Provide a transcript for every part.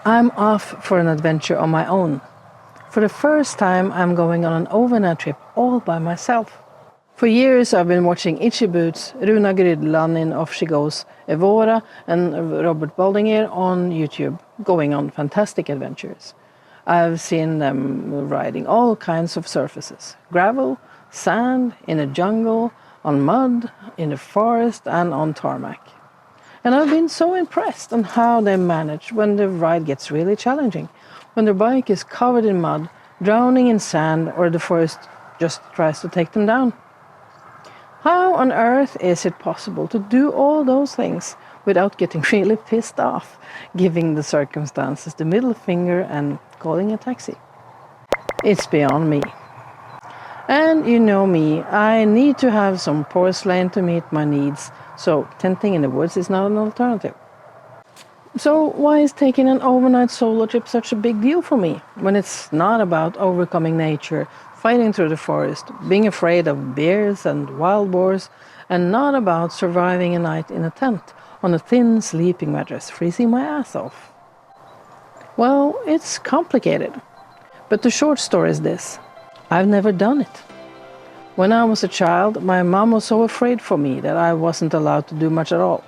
I'm off for an adventure on my own. For the first time, I'm going on an overnight trip all by myself. For years, I've been watching Itchy Boots, Runa Grydland in Off She Goes, Evora and Robert Baldinger on YouTube, going on fantastic adventures. I've seen them riding all kinds of surfaces: gravel, sand, in a jungle, on mud, in the forest and on tarmac. And I've been so impressed on how they manage when the ride gets really challenging, when their bike is covered in mud, drowning in sand, or the forest just tries to take them down. How on earth is it possible to do all those things without getting really pissed off, giving the circumstances the middle finger and calling a taxi? It's beyond me. And you know me, I need to have some porcelain to meet my needs, so tenting in the woods is not an alternative. So why is taking an overnight solo trip such a big deal for me, when it's not about overcoming nature, fighting through the forest, being afraid of bears and wild boars, and not about surviving a night in a tent on a thin sleeping mattress, freezing my ass off? Well, it's complicated. But the short story is this: I've never done it. When I was a child, my mom was so afraid for me that I wasn't allowed to do much at all.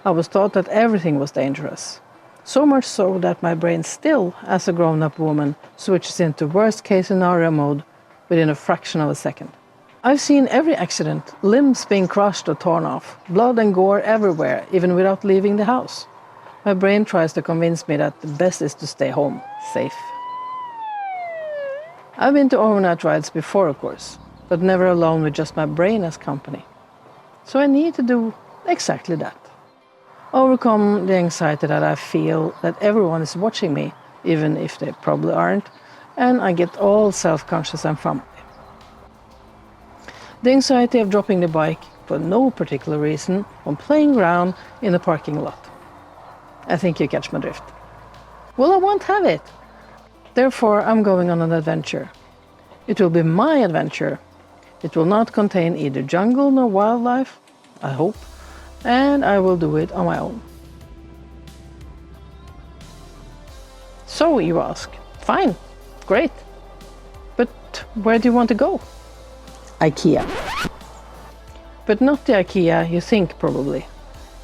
I was taught that everything was dangerous. So much so that my brain still, as a grown-up woman, switches into worst-case scenario mode within a fraction of a second. I've seen every accident, limbs being crushed or torn off, blood and gore everywhere, even without leaving the house. My brain tries to convince me that the best is to stay home, safe. I've been to overnight rides before, of course, but never alone with just my brain as company. So I need to do exactly that. Overcome the anxiety that I feel that everyone is watching me, even if they probably aren't, and I get all self-conscious and fumbly. The anxiety of dropping the bike for no particular reason on plain ground in a parking lot. I think you catch my drift. Well, I won't have it. Therefore, I'm going on an adventure. It will be my adventure. It will not contain either jungle nor wildlife, I hope, and I will do it on my own. So, you ask, fine, great, but where do you want to go? Ikea. But not the Ikea you think, probably.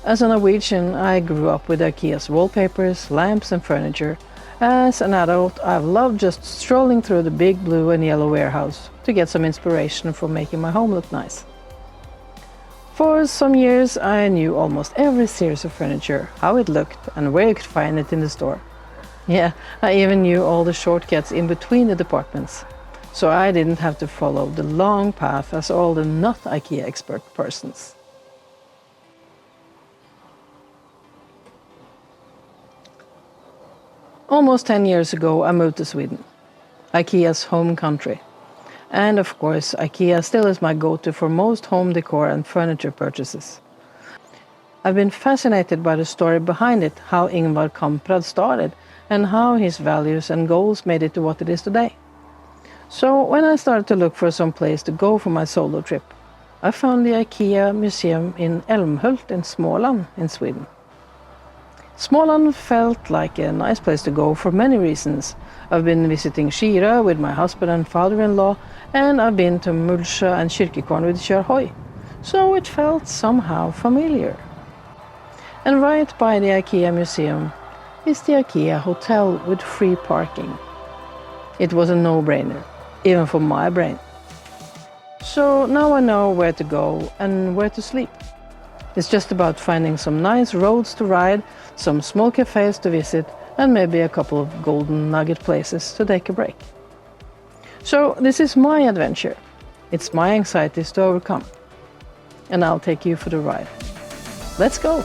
As a Norwegian, I grew up with Ikea's wallpapers, lamps and furniture. As an adult, I've loved just strolling through the big blue and yellow warehouse to get some inspiration for making my home look nice. For some years, I knew almost every series of furniture, how it looked and where you could find it in the store. Yeah, I even knew all the shortcuts in between the departments, so I didn't have to follow the long path as all the not IKEA expert persons. Almost 10 years ago, I moved to Sweden, IKEA's home country. And of course, IKEA still is my go-to for most home decor and furniture purchases. I've been fascinated by the story behind it, how Ingvar Kamprad started, and how his values and goals made it to what it is today. So when I started to look for some place to go for my solo trip, I found the Ikea Museum in Älmhult in Småland in Sweden. Småland felt like a nice place to go for many reasons. I've been visiting Skira with my husband and father-in-law, and I've been to Mullsjö and Kyrkegården with Kjörhoj, so it felt somehow familiar. And right by the Ikea Museum is the Ikea Hotel with free parking. It was a no-brainer, even for my brain. So now I know where to go and where to sleep. It's just about finding some nice roads to ride, some small cafes to visit, and maybe a couple of golden nugget places to take a break. So this is my adventure. It's my anxieties to overcome. And I'll take you for the ride. Let's go!